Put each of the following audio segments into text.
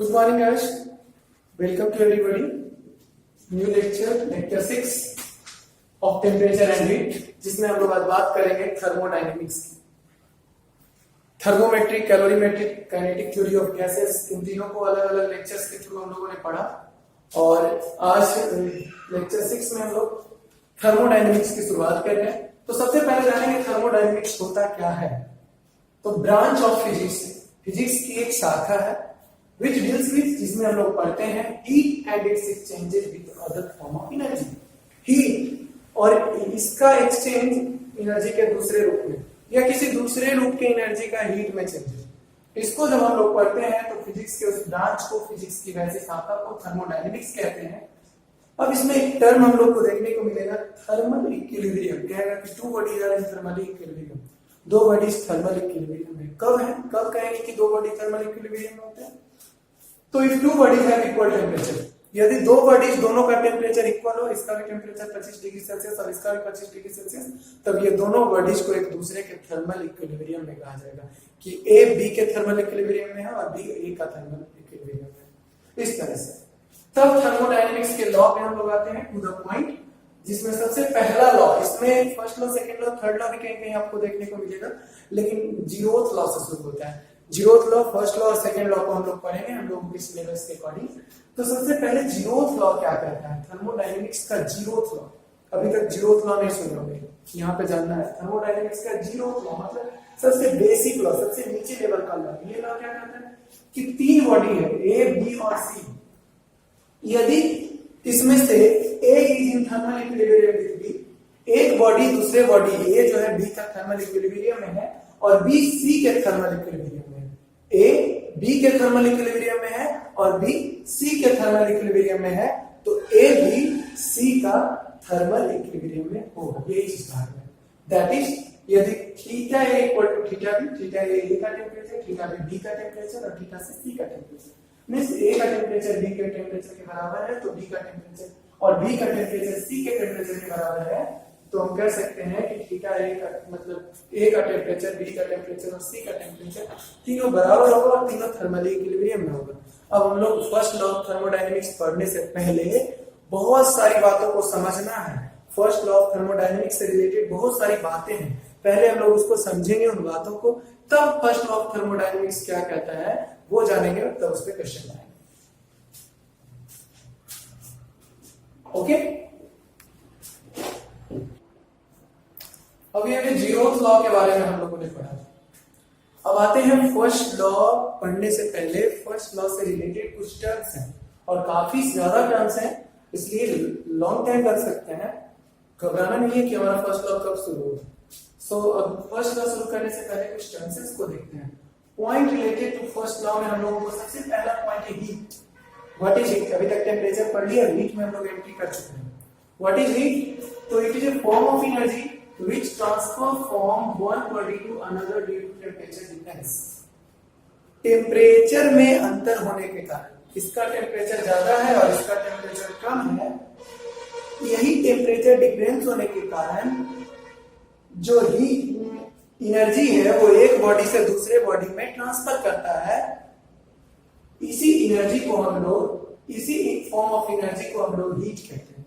Good morning guys. Welcome to everybody. New lecture 6 of temperature and heat, जिसमें हम लोग आज बात करेंगे थर्मोडायनेमिक्स की। Thermometric, calorimetric, kinetic theory of gases, इन तीनों को अलग अलग लेक्चर्स के थ्रू हम लोगों ने पढ़ा और आज लेक्चर 6 में हम लोग थर्मोडायनेमिक्स की शुरुआत कर रहे हैं। तो सबसे पहले जानेंगे थर्मोडायनेमिक्स होता क्या है। तो ब्रांच ऑफ फिजिक्स की एक शाखा है which deals with, जिसमें हम लोग पढ़ते हैं heat and its exchanges with other form of energy। Heat और इसका एक्सचेंज एनर्जी के दूसरे रूप में या किसी दूसरे रूप के एनर्जी का हीट में चेंजेस, इसको जब हम लोग पढ़ते हैं तो फिजिक्स के उस ब्रांच को, फिजिक्स की वैसी शाखा को थर्मोडायनेमिक्स कहते हैं। अब इसमें एक टर्म हम लोग को देखने को मिलेगा, थर्मल इक्विलिब्रियम। कहेगा कि two bodies are in thermal equilibrium, दो बॉडीज थर्मल इक्विलिब्रियम में। कब कहेंगे कि दो बॉडी थर्मल इक्विलिब्रियम में होते हैं? तो if two bodies have equal temperature, यदि दो बॉडीज दोनों का टेम्परेचर इक्वल हो, इसका भी टेम्परेचर 25 डिग्री सेल्सियस और इसका भी 25 डिग्री सेल्सियस, तब ये दोनों बॉडीज को एक दूसरे के थर्मल इक्विलिब्रियम में कहा जाएगा कि ए बी के थर्मल इक्विलिब्रियम में है और बी ए का थर्मल इक्विलिब्रियम में। इस तरह से तब थर्मोडायनेमिक्स के लॉ पे हम लोग आते हैं टू द पॉइंट, जिसमें सबसे पहला लॉ, इसमें first law, second law, third law भी कहीं कहीं आपको देखने को मिलेगा, लेकिन जीरोथ लॉ से शुरू होता है। जीरोथ लॉ, फर्स्ट लॉ और सेकंड लॉ को हम लोग पढ़ेंगे हम लोग इस सिलेबस के अकॉर्डिंग। तो सबसे पहले जीरोथ लॉ क्या कहता है, थर्मोडायनेमिक्स का जीरोथ लॉ। अभी तक जीरोथ लॉ नहीं सुने होंगे, यहाँ पे जानना है। थर्मोडायनेमिक्स का जीरोथ लॉ मतलब सबसे बेसिक लॉ, सबसे नीचे लेवल का लॉ। ये लॉ क्या कहता है कि तीन बॉडी है ए, बी और सी, यदि इसमें से A is in thermal equilibrium with B, एक बॉडी दूसरे बॉडी ए जो है बी का थर्मल इक्विलिब्रियम में है और बी सी के थर्मल इक्विलिब्रियम में है। ए बी के थर्मल इक्विलिब्रियम में है और बी सी के थर्मल इक्विलिब्रियम में है, तो ए भी सी का थर्मल इक्विलिब्रियम में होगा। ये चीज कहा है। दैट इज यदि theta A equal to theta B, theta A का टेम्परेचर, थीटा बी का टेम्परेचर और थीटा सी का टेम्परेचर, मींस ए का टेम्परेचर बी के टेम्परेचर के बराबर है तो बी का टेम्परेचर और बी का टेम्परेचर सी के टेम्परेचर के बराबर है, तो हम कह सकते हैं कि थीटा ए का मतलब ए का टेम्परेचर, बी का टेम्परेचर और सी का टेम्परेचर तीनों बराबर होगा और तीनों थर्मल इक्विलिब्रियम में होगा। अब हम लोग फर्स्ट लॉ ऑफ थर्मोडायनेमिक्स पढ़ने से पहले बहुत सारी बातों को समझना है। फर्स्ट लॉ ऑफ थर्मोडायनेमिक्स से रिलेटेड बहुत सारी बातें हैं, पहले हम लोग उसको समझेंगे उन बातों को, तब फर्स्ट लॉ ऑफ थर्मोडायनेमिक्स क्या कहता है वो जानेंगे, तब उस पर क्वेश्चन आएंगे। ओके, अब ये जीरोथ लॉ के बारे में हम लोगों ने पढ़ा। अब आते हैं फर्स्ट लॉ। पढ़ने से पहले फर्स्ट लॉ से रिलेटेड कुछ टर्म्स हैं और काफी ज्यादा टर्म्स हैं, इसलिए लॉन्ग टाइम कर सकते हैं। घबराना नहीं है कि हमारा फर्स्ट लॉ कब शुरू होगा। सो अब फर्स्ट लॉ शुरू करने से पहले कुछ टर्म्स को देखते हैं। Point related to first law में हम लोगों को सबसे पहला पॉइंट है हीट। What is heat? अभी तक टेम्परेचर पढ़ लिया, हीट में हम लोग एंट्री कर चुके हैं। What is heat? तो it is a form of energy which transfer from one body to another due to temperature difference। Temperature में अंतर होने के कारण, इसका टेम्परेचर ज्यादा है और इसका टेम्परेचर कम है, यही टेम्परेचर डिफरेंस होने के कारण जो हीट एनर्जी है वो एक बॉडी से दूसरे बॉडी में ट्रांसफर करता है। इसी एनर्जी को हम लोग, इसी फॉर्म ऑफ एनर्जी को हम लोग हीट कहते हैं।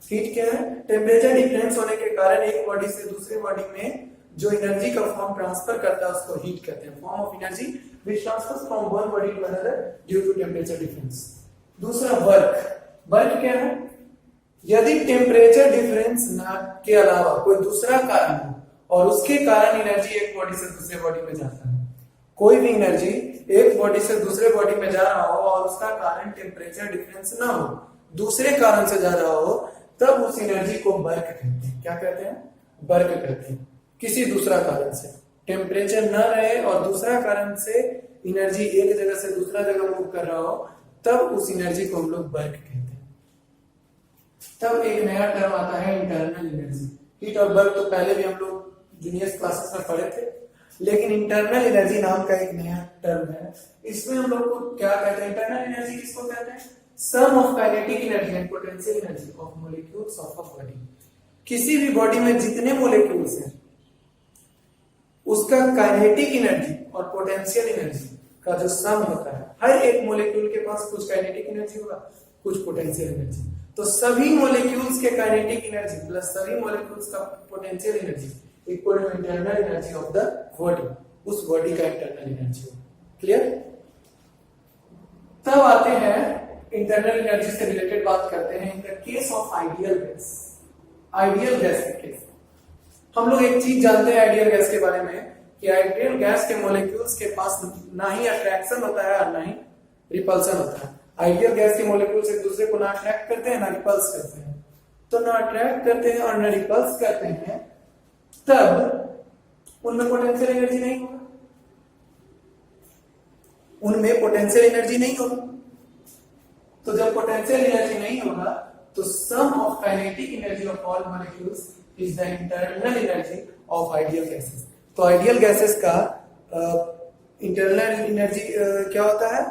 हीट क्या है? टेम्परेचर डिफरेंस होने के कारण एक बॉडी से दूसरे बॉडी में जो एनर्जी का फॉर्म ट्रांसफर करता है उसको हीट कहते हैं। Form of energy which transfers from one body to another due to temperature difference. दूसरा वर्क। वर्क क्या है? यदि टेम्परेचर डिफरेंस के अलावा कोई दूसरा कारण हो और उसके कारण एनर्जी एक बॉडी से दूसरे बॉडी में जाता है, कोई भी एनर्जी एक बॉडी से दूसरे बॉडी में जा रहा हो और उसका कारण टेम्परेचर डिफरेंस ना हो, दूसरे कारण से जा रहा हो, तब उस एनर्जी को वर्क कहते हैं। क्या कहते हैं? वर्क कहते हैं। किसी दूसरा कारण से टेम्परेचर न रहे और दूसरा कारण से एनर्जी एक जगह से दूसरा जगह मूव कर रहा हो, तब उस एनर्जी को हम लोग वर्क कहते हैं। तब एक नया टर्म आता है इंटरनल एनर्जी। हीट और वर्क तो पहले भी हम लोग जूनियर क्लासेस में पढ़े थे, लेकिन इंटरनल एनर्जी नाम का एक नया टर्म है। इसमें हम लोग को क्या कहते हैं? इंटरनल एनर्जी किसको कहते हैं? Sum of kinetic energy and potential energy of molecules of a body. किसी भी बॉडी में जितने मॉलिक्यूल्स हैं उसका काइनेटिक एनर्जी और पोटेंशियल एनर्जी का जो सम होता है हर एक मॉलिक्यूल के पास कुछ काइनेटिक एनर्जी होगा, कुछ पोटेंशियल एनर्जी। तो सभी मॉलिक्यूल्स के काइनेटिक एनर्जी प्लस सभी मॉलिक्यूल्स का potential energy equal to internal energy of the body, उस बॉडी का इंटरनल एनर्जी। क्लियर? तब आते हैं इंटरनल एनर्जी से रिलेटेड बात करते हैं in the case of ideal gas. Ideal gas के केस हम लोग एक चीज जानते हैं आइडियल गैस के बारे में कि आइडियल गैस के मॉलिक्यूल्स के पास ना ही अट्रैक्शन होता है और ना ही रिपल्सन होता है। आइडियल गैस के मॉलिक्यूल्स एक दूसरे को ना अट्रैक्ट करते हैं ना रिपल्स करते हैं। तो ना अट्रैक्ट करते हैं और ना रिपल्स करते हैं, तब उनमें पोटेंशियल एनर्जी नहीं होगा, उनमें पोटेंशियल एनर्जी नहीं होगा। तो जब पोटेंशियल एनर्जी नहीं होगा तो sum of kinetic energy of all molecules is the internal energy of ideal gases. तो आइडियल गैसेस का इंटरनल एनर्जी क्या होता है?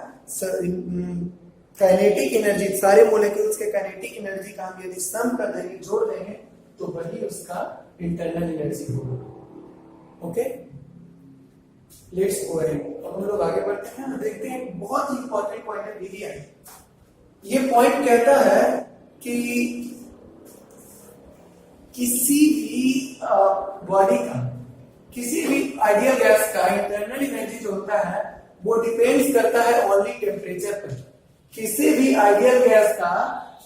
काइनेटिक एनर्जी, सारे मॉलिक्यूल्स के काइनेटिक एनर्जी का हम यदि सम कर देंगे, जोड़ देंगे, तो वही उसका इंटरनल एनर्जी होगा। Okay, let's go ahead. अब हम लोग आगे बढ़ते हैं, देखते हैं बहुत ही इंपॉर्टेंट पॉइंट है VDI। ये पॉइंट कहता है कि किसी भी बॉडी का, किसी भी आइडियल गैस का इंटरनल एनर्जी जो होता है वो डिपेंड्स करता है ओनली टेम्परेचर पर। किसी भी आइडियल गैस का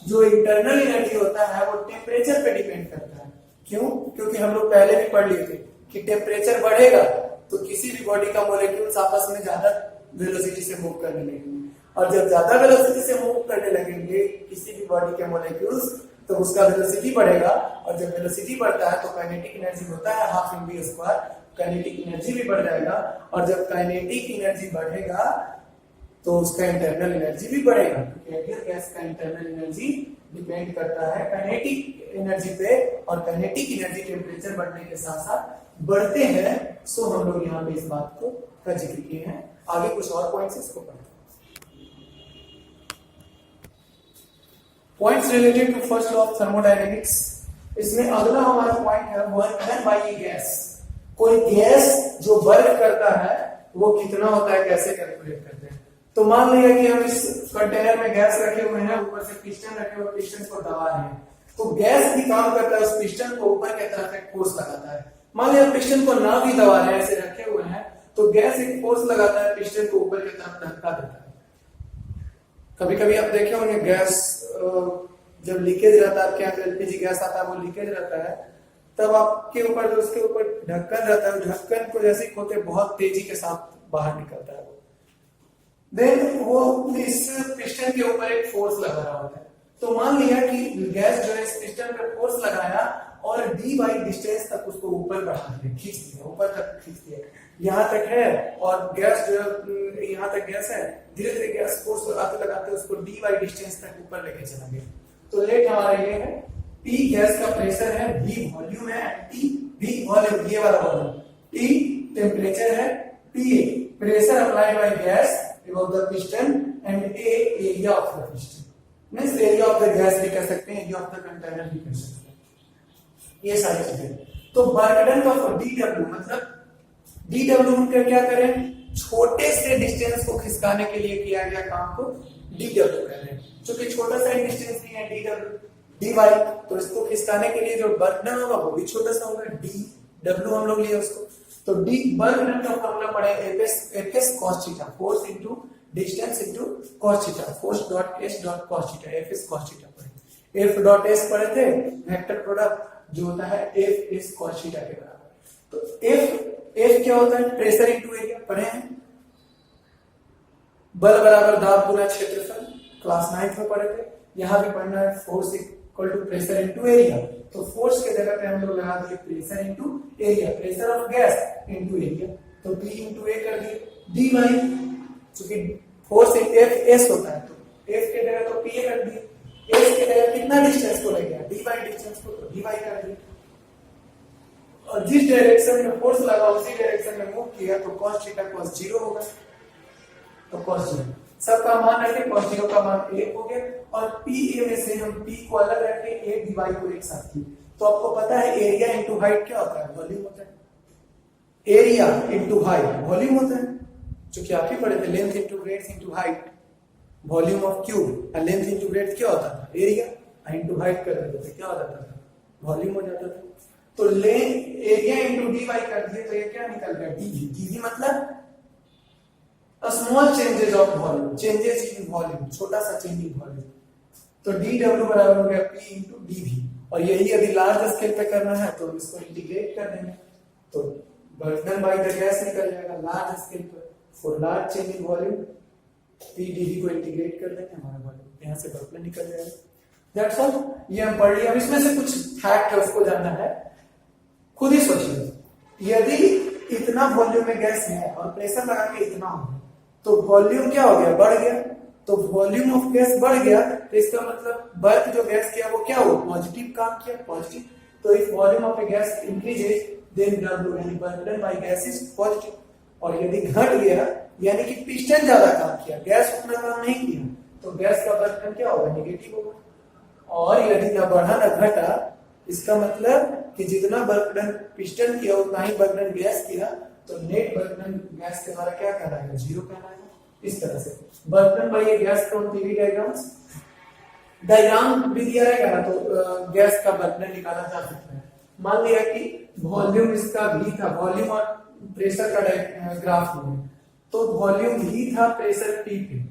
जो इंटरनल एनर्जी होता है वो टेम्परेचर पे डिपेंड करता है। क्यों? क्योंकि हम लोग पहले भी पढ़ लिए थे कि टेम्परेचर बढ़ेगा तो किसी भी बॉडी का मॉलिक्यूल्स आपस में ज्यादा वेलोसिटी से मूव करने लगेंगे, और जब ज्यादा वेलोसिटी से मूव करने लगेंगे किसी भी बॉडी के मॉलिक्यूल्स, तो उसका वेलोसिटी बढ़ेगा, और जब वेलोसिटी बढ़ता है तो काइनेटिक एनर्जी होता है half mv square, kinetic energy भी बढ़ जाएगा, और जब काइनेटिक एनर्जी बढ़ेगा तो उसका इंटरनल एनर्जी भी बढ़ेगा, क्योंकि आइडियल गैस का इंटरनल एनर्जी डिपेंड करता है काइनेटिक एनर्जी पे, और काइनेटिक एनर्जी टेम्परेचर बढ़ने के साथ साथ बढ़ते हैं। सो हम लोग यहाँ पे इस बात को का जिक्र किए हैं। आगे कुछ और पॉइंट्स इसको पढ़ते हैं। Points related to first law of thermodynamics. इसमें अगला हमारा पॉइंट है वर्क बाय गैस। कोई गैस जो वर्क करता है वो कितना होता है, कैसे कैलकुलेट करते हैं? तो मान लिया कि हम इस कंटेनर में गैस रखे हुए हैं, ऊपर से पिस्टन रखे हुए, पिस्टन को दबा रहे हैं, तो गैस भी काम करता है, उस पिस्टन को ऊपर की तरफ एक फोर्स लगाता है। मान लिया पिस्टन को ना भी दबा रहे हैं, ऐसे रखे हुए हैं, तो गैस एक फोर्स लगाता है, पिस्टन को ऊपर की तरफ धक्का देता है। कभी कभी आप देखे होंगे गैस जब लीकेज रहता है, आपके यहाँ एलपीजी गैस आता है, वो लीकेज रहता है, तब आपके ऊपर जो उसके ऊपर ढक्कन रहता है, ढक्कन को जैसे खोलते बहुत तेजी के साथ बाहर निकलता है, देन वो इस पिस्टन के ऊपर एक फोर्स लगा रहा होता है। तो मान लिया कि गैस जो है इस पिस्टन पे फोर्स लगाया और डी बाई डिस्टेंस तक उसको ऊपर बढ़ा दिया, खींच दिया, ऊपर तक खींच दिया, यहाँ तक है, और गैस जो है यहाँ तक गैस है, धीरे धीरे गैस फोर्स लगाते लगाते उसको डी बाई डिस्टेंस तक ऊपर लेके चला गया। तो लेट हमारा ये है, P गैस का प्रेशर है, V वॉल्यूम है, T V वॉल्यूम, ये वाला वॉल्यूम, T टेम्परेचर है, P pressure applied by gas above the piston and A area of the piston। Means area of the gas भी कह सकते हैं, एरिया ऑफ द कंटेनर भी कह सकते हैं, ये सारी चीजें। तो वर्क डन का DW मतलब DW का क्या करें, छोटे से डिस्टेंस को खिसकाने के लिए किया गया काम को DW कह रहे हैं। क्योंकि छोटा सा डिस्टेंस नहीं है dy, तो इसको खिसकाने के लिए जो वर्क डन होगा वो भी छोटा सा होगा, DW हम लोग लिए उसको। तो डी वर्क डन का फॉर्मूला पड़े Fs cos theta, force into distance into cos theta, force dot s dot cos theta, Fs cos theta पड़े। F डॉट s पढ़े थे, वेक्टर प्रोडक्ट जो होता है Fs cos थीटा के बराबर। तो F क्या होता है, प्रेशर इनटू एरिया पढ़े हैं। बल बराबर दाब गुना क्षेत्रफल, क्लास 9th में पढ़े थे। यहां भी पढ़ना है, force equal to pressure into area. तो फोर्स के जगह पे हम लोग लगा दिए pressure into area, pressure of gas into area, तो P इनटू A कर दिए, डी बाई, क्योंकि फोर्स F S होता है, तो F के जगह तो P कर दिए, S के जगह कितना डिस्टेंस को लग गया, डी बाई डिस्टेंस को, तो डी बाई कर दिए, और जिस डायरेक्शन में फोर्स लगा उसी डायरेक्शन में मूव किया तो cos थीटा cos 0 होगा, तो cos 0 सबका मान रखे, cos 0 का मान 1 हो गया, और PA में से हम P को अलग रखे, A dy को एक साथ किए। तो आपको पता है एरिया इनटू हाइट क्या होता है, वॉल्यूम होता है। एरिया इनटू हाइट वॉल्यूम होता है, जो कि आप ही पढ़े थे, length into breadth into height, volume of cube, length into breadth क्या होता था, एरिया, इंटू हाइट कर देते थे क्या हो जाता था, वॉल्यूम हो जाता था। तो एरिया इंटू डी वाई कर दिए तो ये क्या निकल गया, डीवी। डीवी मतलब small changes of volume, changes in volume, छोटा सा चेंज इन वॉल्यूम। तो डी डब्ल्यू बराबर हो गया पी इंटू डीवी। और यही यदि लार्ज स्केल पे करना है तो इसको इंटीग्रेट कर देंगे तो बर्डन बाय द गैस निकल जाएगा लार्ज स्केल पर। For large change in volume P DV को इंटीग्रेट कर देंगे, हमारा वॉल्यूम यहाँ से बर्डन निकल जाएगा। दैट्स ऑल, ये हम पढ़ लिया। अब इसमें से कुछ फैक्ट है उसको जानना है, खुद ही सोचिए। यदि इतना वॉल्यूम में गैस है और प्रेशर लगा के इतना हो तो वॉल्यूम क्या हो गया, बढ़ गया। तो वॉल्यूम ऑफ गैस बढ़ गया तो इसका मतलब वर्क जो गैस किया वो क्या हो, पॉजिटिव काम किया, पॉजिटिव। तो if volume of a gas increases then W यानी बर्डन बाय गैस इज पॉजिटिव। और यदि घट गया यानी कि पिस्टन ज्यादा काम किया, गैस उतना काम नहीं किया, तो गैस का बर्डन क्या होगा, नेगेटिव होगा। और यदि ना बढ़ा ना घटा, इसका मतलब कि जितना बर्डन पिस्टन किया उतना ही बर्डन गैस किया, तो नेट बर्डन गैस के द्वारा क्या कहलाएगा, जीरो कहलाएगा। इस तरह से बर्डन बाय गैस को पीवी डायग्राम भी दिया रहेगा ना तो गैस का बर्डन निकाला जा सकता है। मान लिया कि वॉल्यूम इसका भी था, वॉल्यूम और प्रेशर का ग्राफ में, तो वॉल्यूम भी था, प्रेशर पी पे।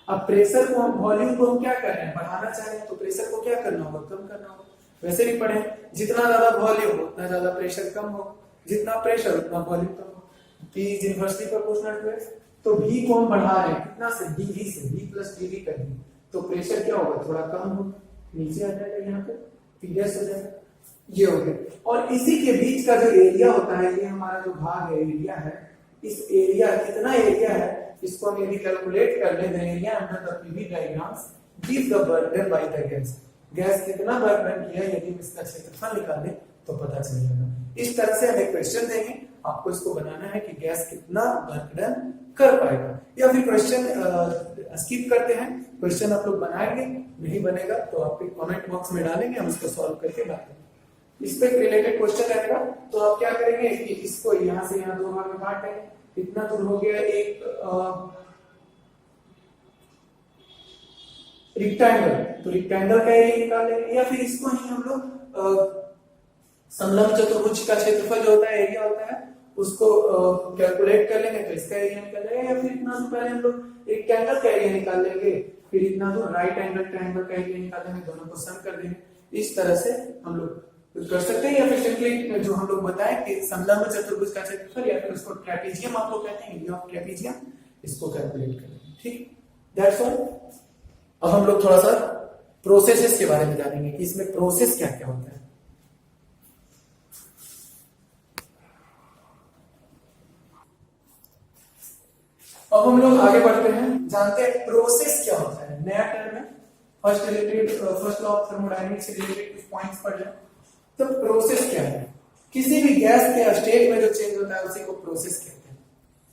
अब प्रेशर को हम वॉल्यूम को हम क्या कर रहे हैं, बढ़ाना चाह रहे हैं, तो प्रेशर को क्या करना होगा, कम करना होगा। वैसे भी पढ़े, जितना ज्यादा वॉल्यूम हो उतना ज्यादा प्रेशर कम हो, जितना प्रेशर उतना वॉल्यूम कम हो। P is inversely proportional to S। तो V को हम बढ़ा रहे हैं कितना से, dV से, V प्लस dV कर दी तो प्रेशर क्या होगा, थोड़ा कम होगा, नीचे आ जाएगा, यहाँ पे PS हो जाएगा। ये हो गया। और इसी के बीच का जो एरिया होता है, ये हमारा जो भाग है, एरिया है, इस एरिया कितना एरिया है, इसको हम यदि कैलकुलेट कर लें, area under the PV diagrams give the burden by the gas. Gas कितना बर्डन किया यदि इसका क्षेत्रफल निकालें तो पता चल जाएगा। इस तरह से हम एक क्वेश्चन देंगे, आपको इसको बनाना है कि गैस कितना बर्डन कर पाएगा। या फिर क्वेश्चन स्किप करते हैं, क्वेश्चन आप लोग बनाएंगे, नहीं बनेगा तो आप कमेंट बॉक्स में डालेंगे, हम इसको सॉल्व करके बताएंगे। इस पे रिलेटेड क्वेश्चन रहेगा तो आप क्या करेंगे कि इसको यहाँ से यहाँ दो भाग में बांट देंगे। इतना दूर हो गया एक रेक्टेंगल, तो रेक्टेंगल का एरिया निकाल लेंगे। या फिर इसको ही हम लोग समलंब चतुर्भुज का क्षेत्रफल जो होता है, एरिया होता है, उसको कैलकुलेट कर लेंगे तो इसका एरिया निकल जाएगा। या फिर इतना दूर पहले हम लोग एक ट्रायंगल का एरिया निकाल लेंगे, फिर इतना दूर राइट एंगल ट्रायंगल का एरिया निकाल लेंगे, दोनों को सम कर देंगे। इस तरह से हम लोग कर सकते हैं। या फिर सिंपली जो हम लोग बताएं कि समलंब चतुर्भुज का क्षेत्रफल या फिर उसको ट्रेपेजियम आप लोग कहते हैं, एरिया ऑफ ट्रेपेजियम, इसको कैलकुलेट कर लेंगे। ठीक, दैट्स ऑल। अब हम लोग थोड़ा सा प्रोसेसेस के बारे में जानेंगे कि इसमें प्रोसेस क्या क्या होता है। अब हम लोग आगे बढ़ते हैं, जानते हैं प्रोसेस क्या होता है। नया टर्म है, फर्स्ट लॉ ऑफ थर्मोडायनेमिक्स से रिलेटेड कुछ पॉइंट्स पढ़ लें। तो प्रोसेस क्या है, किसी भी गैस के स्टेट में जो चेंज होता है उसी को प्रोसेस कहते हैं।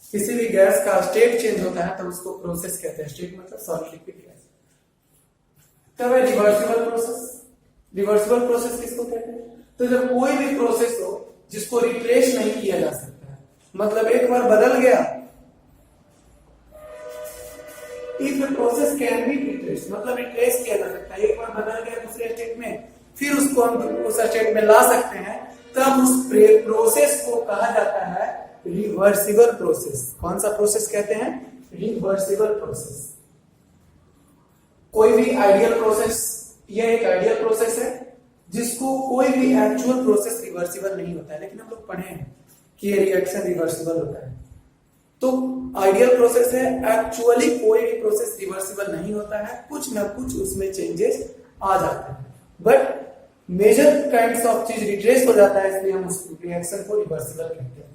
किसी भी गैस का स्टेट चेंज होता है तो उसको प्रोसेस कहते हैं। स्टेट मतलब सॉलिड लिक्विड गैस। तब है रिवर्सिबल प्रोसेस। रिवर्सिबल प्रोसेस किसको कहते हैं, तो जब कोई भी प्रोसेस हो जिसको रिप्लेस नहीं किया जा सकता है, मतलब एक बार बदल गया, if the process can be replace, मतलब रिप्लेस किया जा सकता है। एक बार बदल गया दूसरे स्टेट में, फिर उसको हम उस स्टेट में ला सकते हैं, तब उस प्रोसेस को कहा जाता है रिवर्सिबल प्रोसेस। कौन सा प्रोसेस कहते हैं, रिवर्सिबल प्रोसेस। कोई भी आइडियल प्रोसेस, यह एक आइडियल प्रोसेस है जिसको कोई भी एक्चुअल प्रोसेस रिवर्सिबल नहीं होता है, लेकिन हम लोग पढ़े हैं कि ये रिएक्शन रिवर्सिबल होता है। तो आइडियल प्रोसेस है, एक्चुअली कोई भी प्रोसेस रिवर्सिबल नहीं होता है, कुछ ना कुछ उसमें चेंजेस आ जाते हैं, बट मेजर काइंड्स ऑफ चीज रिट्रेस हो जाता है, इसलिए हम उस रिएक्शन को रिवर्सिबल कहते हैं।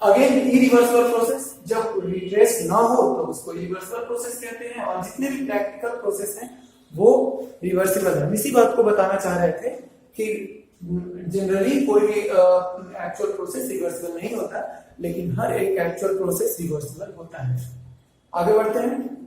अगेन इरिवर्सिबल प्रोसेस, जब रिट्रेस ना हो तो उसको इरिवर्सिबल प्रोसेस कहते हैं, और जितने भी प्रैक्टिकल प्रोसेस हैं वो रिवर्सिबल है। इसी बात को बताना चाह रहे थे कि जनरली कोई भी एक्चुअल प्रोसेस रिवर्सिबल नहीं होता, लेकिन हर एक एक्चुअल प्रोसेस रिवर्सिबल होता है। आगे बढ़ते हैं।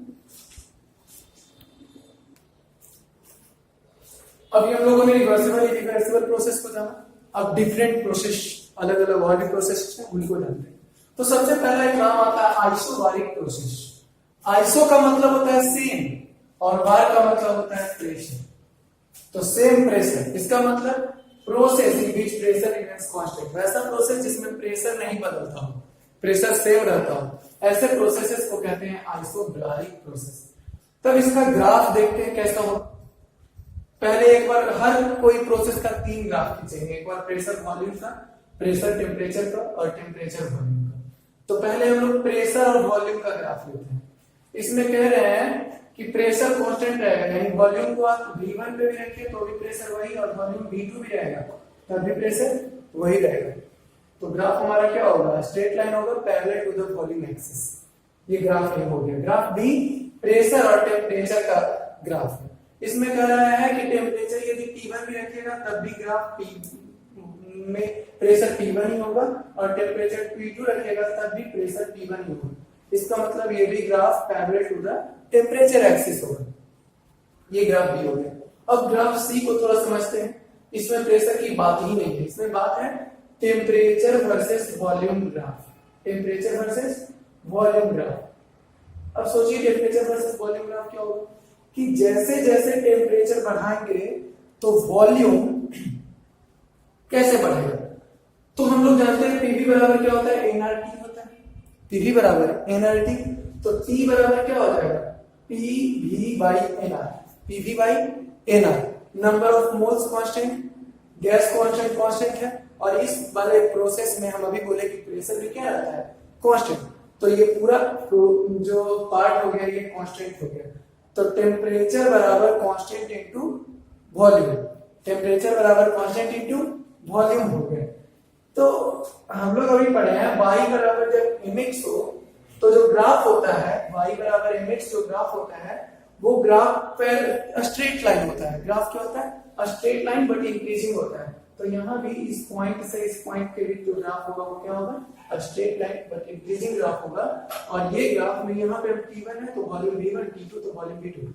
अभी हम लोगों ने रिवर्सिबल इरिवर्सिबल प्रोसेस को जाना, अब डिफरेंट प्रोसेस, अलग अलग और भी प्रोसेस हैं उनको जानते हैं। तो सबसे पहला एक नाम आता है आइसोबारिक प्रोसेस। आइसो का मतलब होता है सेम और बार का मतलब होता है प्रेशर। तो सेम प्रेशर, इसका मतलब process in which pressure remains constant, वैसा प्रोसेस जिसमें प्रेशर नहीं बदलता हो, प्रेशर सेम रहता हो, ऐसे प्रोसेसेस को कहते हैं आइसोबारिक प्रोसेस। तब इसका ग्राफ देखते हैं कैसा हो। पहले एक बार हर कोई प्रोसेस का 3 ग्राफ खींचेंगे, एक बार प्रेशर वॉल्यूम का, प्रेशर टेम्परेचर का और टेम्परेचर वॉल्यूम का। तो पहले हम लोग प्रेशर और वॉल्यूम का ग्राफ लेते हैं। इसमें कह रहे हैं कि प्रेशर कांस्टेंट रहेगा, यानी वॉल्यूम को आप V1 पे भी रखिए तो भी प्रेशर वही, और वॉल्यूम V2 भी रहेगा तब भी प्रेशर वही रहेगा। तो ग्राफ हमारा क्या होगा, स्ट्रेट लाइन होगा parallel to the volume axis. ये ग्राफ ए हो गया। ग्राफ बी प्रेशर और टेम्परेचर का ग्राफ है। इसमें कह रहा है कि टेम्परेचर यदि T1 भी रखिएगा तब भी ग्राफ में प्रेशर T1 ही होगा, और टेम्परेचर T2 रखिएगा तब भी प्रेशर T1 ही होगा। इसका मतलब ये भी graph parallel to the temperature axis होगा। ये ग्राफ भी हो गया। अब ग्राफ सी को थोड़ा समझते हैं। इसमें प्रेशर की बात ही नहीं है, इसमें बात है temperature versus volume graph. Temperature versus volume graph. अब सोचिए टेम्परेचर वर्सेस वॉल्यूम ग्राफ क्या होगा कि जैसे जैसे टेम्परेचर बढ़ाएंगे तो वॉल्यूम कैसे बढ़ेगा। तो हम लोग जानते हैं पीवी बराबर क्या होता है, एनआरटी होता है। पीवी बराबर एनआरटी, तो P बराबर क्या हो जाएगा, PV by NR. PV by NR number of moles constant, gas constant constant है, और इस वाले प्रोसेस में हम अभी बोले कि प्रेशर भी क्या रहता है, कांस्टेंट। तो ये पूरा जो पार्ट हो गया ये कांस्टेंट हो गया। तो टेम्परेचर बराबर कांस्टेंट इनटू वॉल्यूम, टेम्परेचर बराबर कांस्टेंट इनटू वॉल्यूम हो गया। तो हम लोग अभी पढ़े हैं y बराबर जब mx हो तो जो ग्राफ होता है y बराबर mx, जो ग्राफ होता है वो ग्राफ पर स्ट्रेट लाइन होता है। ग्राफ क्या होता है, स्ट्रेट लाइन बट इंक्रीजिंग होता है। तो यहाँ भी इस पॉइंट से इस पॉइंट के बीच जो ग्राफ होगा वो क्या होगा, straight line but increasing graph होगा। और ये ग्राफ में यहाँ पे T1 है तो वॉल्यूम V1, T2 तो वॉल्यूम V2,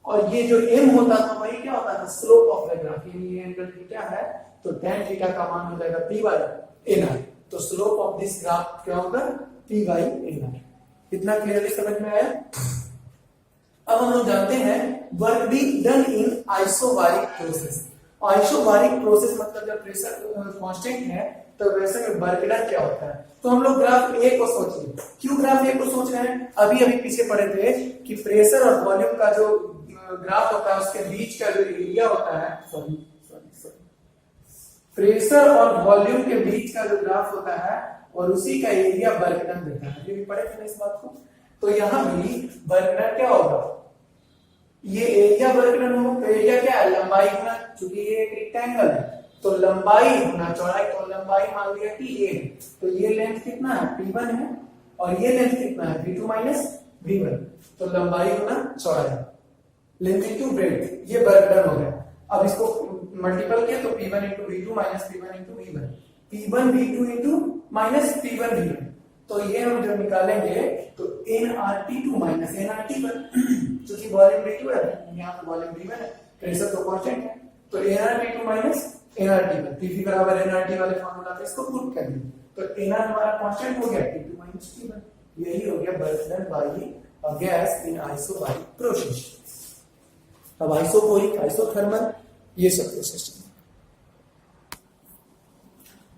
और ये जो m होता था वही क्या होता था, स्लोप ऑफ द ग्राफ। ये एंगल थीटा है तो tan थीटा का मान हो जाएगा P बाई एनआर। तो स्लोप ऑफ दिस ग्राफ क्या होगा, P बाई एनआर। इतना क्लियरली समझ में आया। अब हम लोग जानते हैं work be done in isobaric process. Isobaric process मतलब जब प्रेशर कांस्टेंट है तो वैसे में वर्क डन क्या होता है। तो हम लोग ग्राफ ए को सोचिए। क्यों ग्राफ ए को सोच रहे हैं, अभी अभी पीछे पढ़े थे कि प्रेशर और वॉल्यूम का जो ग्राफ होता है उसके बीच का जो एरिया होता है, सॉरी प्रेशर और वॉल्यूम के बीच का जो ग्राफ होता है और उसी का एरिया वर्क डन देता है। ये भी पढ़े थे इस बात को। तो यहाँ भी वर्क डन क्या होगा, ये एरिया वर्क डन होगा। तो एरिया क्या है, लंबाई गुना, चूंकि ये एक रेक्टेंगल है तो लंबाई गुना चौड़ाई। तो लंबाई मान लिया कि ये, तो ये लेंथ कितना है, P1 है, और ये लेंथ कितना है, V2 माइनस V1। तो लंबाई गुना चौड़ाई, लेंथ इनटू ब्रेड्थ, ये वर्क डन हो गया। अब इसको मल्टीपल किया तो P1 into V2 minus P1 into V1, P1 V2 into minus P1 V1। तो ये हम जब निकालेंगे तो nRT2 माइनस nRT1, क्योंकि वॉल्यूम V2 है यहाँ पे वॉल्यूम V1 है, प्रेशर तो कांस्टेंट है, तो nRT2 माइनस nRT1, P बराबर nRT वाले फॉर्मूला पे इसको पुट कर दिए तो nR हमारा कांस्टेंट हो गया, T2 माइनस T1। यही हो गया work done by a gas in isobaric process. अब आइसोकोरिक, आइसोथर्मल, ये सब प्रोसेस।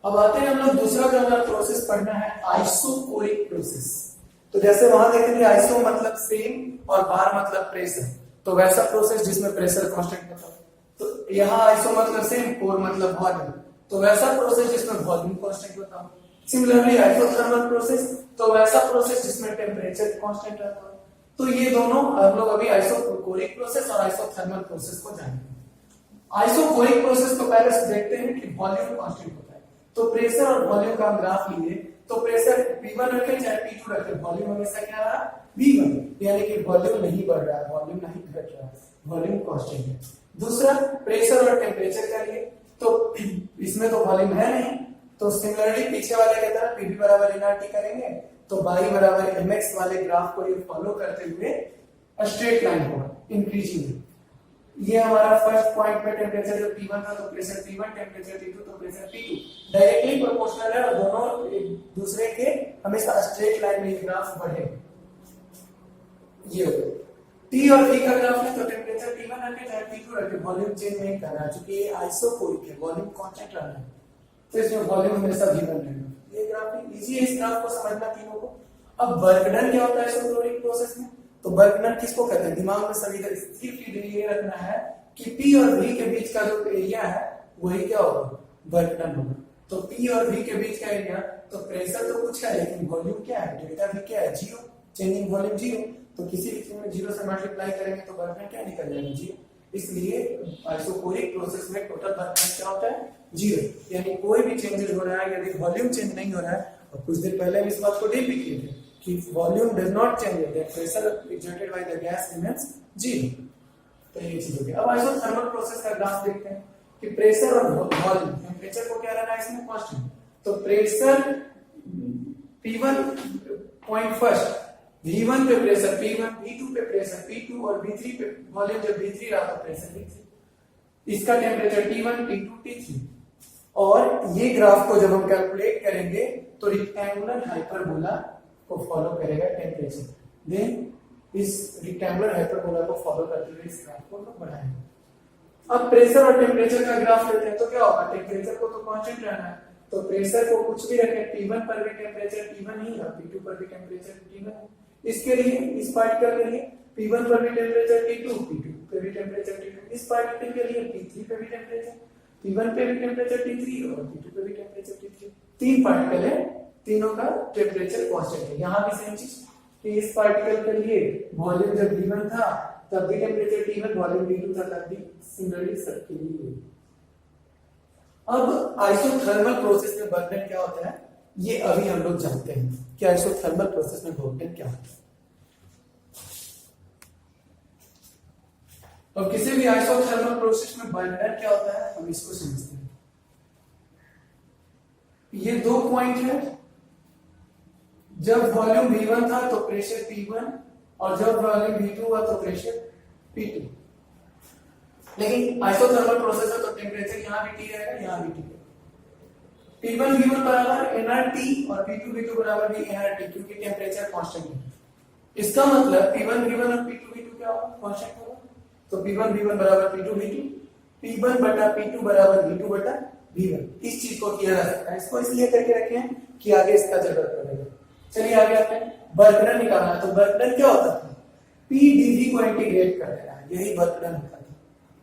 अब आते हैं हम लोग दूसरा जो हमारा प्रोसेस पढ़ना है, आइसोकोरिक प्रोसेस। तो जैसे वहां देखेंगे आइसो मतलब सेम और बार मतलब प्रेशर, तो वैसा प्रोसेस जिसमें प्रेशर कांस्टेंट होता है। तो यहाँ आइसो मतलब सेम, कोर मतलब वॉल्यूम, तो वैसा प्रोसेस जिसमें वॉल्यूम कांस्टेंट होता है। सिमिलरली आइसोथर्मल प्रोसेस, तो वैसा प्रोसेस जिसमें टेम्परेचर कांस्टेंट रहता है। तो ये दोनों हम लोग अभी आइसोकोरिक प्रोसेस और आइसोथर्मल प्रोसेस को जानेंगे। आइसोकोरिक प्रोसेस को पहले से देखते हैं कि वॉल्यूम कांस्टेंट होता है। तो प्रेशर और वॉल्यूम का हम ग्राफ लिए तो प्रेशर P1 रखें चाहे P2 रखें, वॉल्यूम हमेशा क्या रहा, V1, यानी कि वॉल्यूम नहीं बढ़ रहा है, वॉल्यूम नहीं घट रहा है, वॉल्यूम कांस्टेंट है। दूसरा प्रेशर और टेम्परेचर का लिए तो इसमें तो वॉल्यूम है नहीं, तो सिमिलरली पीछे वाले की तरह P बराबर nRT करेंगे तो y बराबर mx वाले ग्राफ को ये फॉलो करते हुए स्ट्रेट लाइन होगा, इंक्रीजिंग। ये हमारा फर्स्ट पॉइंट पे टेम्परेचर जब T1 था तो प्रेशर P1, टेम्परेचर T2 तो प्रेशर P2 डायरेक्टली प्रोपोर्शनल है और दोनों एक दूसरे के हमेशा स्ट्रेट लाइन में ग्राफ बढ़े। ये हो T और V का ग्राफ है तो टेम्परेचर T1 रखे चाहे T2 रखे, वॉल्यूम चेंज नहीं करना है क्योंकि ये आइसोकोरिक है, वॉल्यूम कांस्टेंट रहना है, तो इसमें वॉल्यूम हमेशा V1 रहेगा। ये ग्राफ इजी है, इस ग्राफ को समझना तीनों को। अब वर्क डन क्या होता है आइसोक्लोरिक प्रोसेस में, तो वर्क डन किसको कहते हैं, दिमाग में सभी का स्थिर ये रखना है कि P और V के बीच का जो एरिया है वही क्या होगा, वर्क डन होगा। तो P और V के बीच का एरिया, तो प्रेशर तो कुछ है लेकिन वॉल्यूम क्या है, डेल्टा V क्या है, जीरो, चेंजिंग वॉल्यूम जीरो, तो किसी भी चीज में जीरो से मल्टीप्लाई करेंगे तो वर्क डन क्या निकल जाएगा, जीरो। इसलिए आइसोकोरिक प्रोसेस में टोटल वर्क डन क्या होता है, जीरो। यानी कोई भी चेंजेस हो रहा है यदि वॉल्यूम चेंज नहीं हो रहा है, और कुछ देर पहले हम इस बात को डील भी किए थे कि volume does not change, that pressure exerted by the gas remains zero. तो ये चीज हो गई। अब आइसोथर्मल प्रोसेस का ग्राफ देखते हैं कि प्रेशर और वॉल्यूम, टेम्परेचर को क्या रहना है इसमें, कांस्टेंट। तो pressure P1 point first, V1 पे प्रेशर P1, V2 पे प्रेशर P2 और V3 पे वॉल्यूम जब V3 रहा तो प्रेशर V3। इसका टेम्परेचर T1, T2, T3। और ये ग्राफ को जब हम कैलकुलेट करेंगे तो रेक्टेंगुलर हाइपरबोला को फॉलो करेगा टेम्परेचर। देन इस रेक्टेंगुलर हाइपरबोला को फॉलो करते हुए इस ग्राफ को हम लोग बढ़ाएंगे। अब प्रेशर और टेम्परेचर का ग्राफ लेते हैं तो क्या होगा, टेम्परेचर को तो कांस्टेंट रहना है, तो प्रेशर को कुछ भी रखें, P1 पर भी टेम्परेचर T1 ही है, P2 पर भी टेम्परेचर T1 है। इसके लिए इस पार्टिकल के लिए P1 पर भी टेम्परेचर T2, P2 पे भी टेम्परेचर T2। इस पार्टिकल के लिए P3 पे भी टेम्परेचर, P1 पे भी टेम्परेचर T3 और P2 पे भी टेम्परेचर T3। तीन पार्टिकल है, तीनों का टेम्परेचर कांस्टेंट है। यहाँ भी सेम चीज कि इस पार्टिकल के लिए वॉल्यूम जब V1 था तब भी टेम्परेचर T1, वॉल्यूम V2 था तब भी, सिमिलरली सबके लिए। अब आइसोथर्मल प्रोसेस में वर्क डन क्या होता है, ये अभी हम लोग जानते हैं कि आइसोथर्मल प्रोसेस में वर्क डन क्या होता है। और किसी भी आइसोथर्मल प्रोसेस में वर्क डन क्या होता है हम इसको समझते हैं। ये दो पॉइंट है, जब वॉल्यूम V1 था तो प्रेशर P1 और जब वॉल्यूम V2 हुआ तो प्रेशर P2। लेकिन आइसोथर्मल प्रोसेस है तो टेम्परेचर यहाँ भी T रहेगा, यहाँ भी T रहेगा। P1 V1 बराबर nRT और P2 V2 बराबर भी nRT, क्योंकि टेम्परेचर कांस्टेंट है। इसका मतलब P1 V1 और P2 V2 क्या होगा, कांस्टेंट होगा। तो P1 V1 बराबर P2 V2, P1 बटा P2 बराबर V2 बटा V1। इस चीज को किया जा सकता है, इसको इसलिए करके रखे हैं कि आगे इसका जरूरत पड़ेगा। चलिए आगे आते हैं, वर्क डन निकालना है। तो वर्क डन क्या होता है, PdV को इंटीग्रेट कर देना है, यही वर्क डन होता है।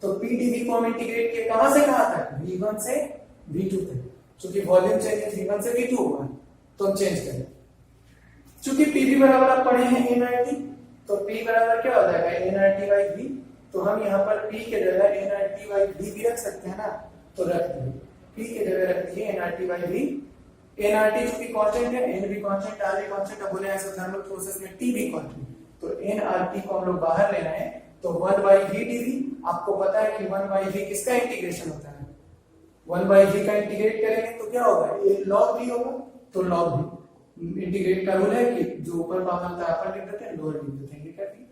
तो PdV को हम इंटीग्रेट किए कहां से कहां तक, V1 से V2 तक, क्योंकि वॉल्यूम चेंज V1 से V2 होगा तो हम चेंज करें। चूंकि PV बराबर आप पढ़े हैं nRT, तो P बराबर क्या हो जाएगा, nRT बाई V। तो हम यहाँ पर P के जगह nRT बाई V भी रख सकते हैं ना, तो रख दिए, P के जगह रख दिए nRT बाई V। nRT चूंकि कांस्टेंट है, n भी कांस्टेंट, r भी कांस्टेंट, अब बोले आइसोथर्मल प्रोसेस में T भी कांस्टेंट, तो nRT को हम लोग बाहर लेना है, तो 1 बाई V dV। आपको पता है कि 1 बाई V किसका इंटीग्रेशन होता है, 1 बाई V का इंटीग्रेट करेंगे तो क्या होगा, ये log V होगा। तो log V इंटीग्रेट का रूल है कि जो ऊपर पावर होता है अपर लिख देते हैं, लोअर लिख देते हैं, ये कर दिया।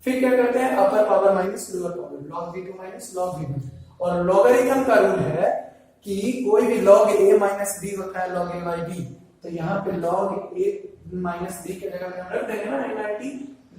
फिर क्या करते हैं, upper power minus lower power, log V2 minus log V1। और लॉगरिथम का रूल है कि कोई भी log a माइनस b होता है log a बाई b, तो यहाँ पे log a माइनस b के जगह हम रख देंगे ना nRT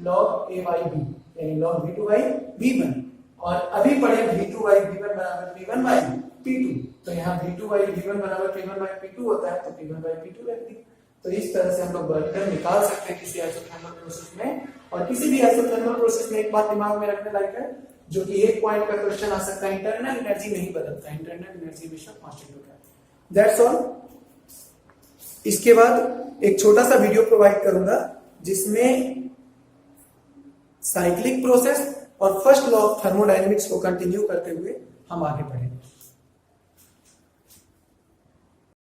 log a by b, यानी log V2 बाई V1। और अभी पढ़े V2 बाई V1 बराबर P1 बाई P2, तो यहाँ V2 बाई V1 बराबर P1 बाई P2 होता है, तो P1 बाई P2 रख दिया। तो इस तरह से हम लोग वर्क डन निकाल सकते हैं किसी आइसोथर्मल प्रोसेस में। और किसी भी आइसोथर्मल प्रोसेस में एक बात दिमाग में रखने लायक है, जो कि एक पॉइंट का क्वेश्चन आ सकता है, इंटरनल एनर्जी नहीं बदलता, इंटरनल एनर्जी हमेशा कांस्टेंट होता है। That's all. इसके बाद एक छोटा सा वीडियो प्रोवाइड करूंगा जिसमें साइक्लिक प्रोसेस और फर्स्ट लॉ ऑफ थर्मोडायनेमिक्स को कंटिन्यू करते हुए हम आगे बढ़ेंगे।